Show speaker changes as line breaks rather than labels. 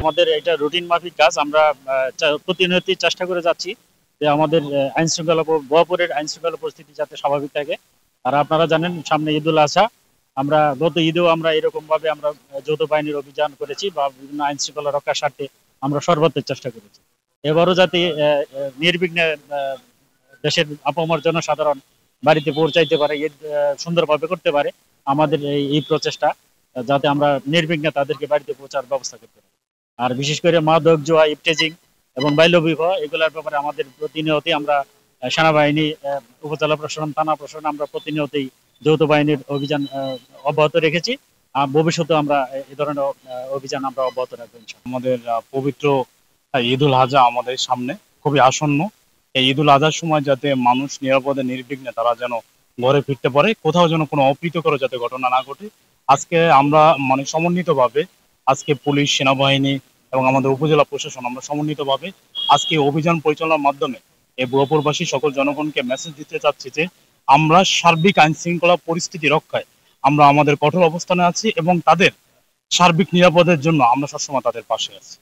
আমাদের এটা রুটিন মাফিক কাজ। আমরা প্রতিনিয়তই চেষ্টা করে যাচ্ছি যে আমাদের আইন শৃঙ্খলা ভুয়াপুরের আইন শৃঙ্খলা পরিস্থিতি যাতে স্বাভাবিক থাকে। আর আপনারা জানেন সামনে ঈদুল আজহা, আমরা গত ঈদেও আমরা এরকম ভাবে আমরা যৌথ বাহিনীর অভিযান করেছি বা বিভিন্ন আইন শৃঙ্খলা রক্ষার স্বার্থে আমরা সর্বোচ্চ চেষ্টা করেছি। এবারও যাতে নির্বিঘ্নে দেশের আপামর জনসাধারণ বাড়িতে পৌঁছাইতে পারে, ঈদ সুন্দরভাবে করতে পারে, আমাদের এই প্রচেষ্টা যাতে আমরা নির্বিঘ্নে তাদেরকে বাড়িতে পৌঁছার ব্যবস্থা করতে পারি। আর বিশেষ করে মাদক জুয়া, ইফটেজিং এবং বাল্যবিবাহ এগুলোর ব্যাপারে আমাদের প্রতিনিয়তই আমরা সেনাবাহিনী, উপজেলা প্রশাসন, থানা প্রশাসন আমরা প্রতিনিয়তই যৌথ বাহিনীর অভিযান অব্যাহত রেখেছি। ভবিষ্যতে আমরা এই ধরনের অভিযান আমরা অব্যাহত রাখবো ইনশাআল্লাহ।
আমাদের পবিত্র ঈদুল আজহা আমাদের সামনে খুবই আসন্ন। এই ঈদুল আজহার সময় যাতে মানুষ নিরাপদে নির্বিঘ্নে তারা যেন ঘরে ফিরতে পারে, কোথাও যেন কোনো অপ্রীতিকর যাতে ঘটনা না ঘটে, আজকে আমরা মানে সমন্বিতভাবে আজকে পুলিশ, সেনাবাহিনী এবং আমাদের উপজেলা প্রশাসন আমরা সমন্বিতভাবে আজকে অভিযান পরিচালনার মাধ্যমে এই ভুয়াপুরবাসী সকল জনগণকে মেসেজ দিতে চাচ্ছি যে আমরা সার্বিক আইন শৃঙ্খলা পরিস্থিতি রক্ষায় আমরা আমাদের কঠোর অবস্থানে আছি এবং তাদের সার্বিক নিরাপদের জন্য আমরা সবসময় তাদের পাশে আছি।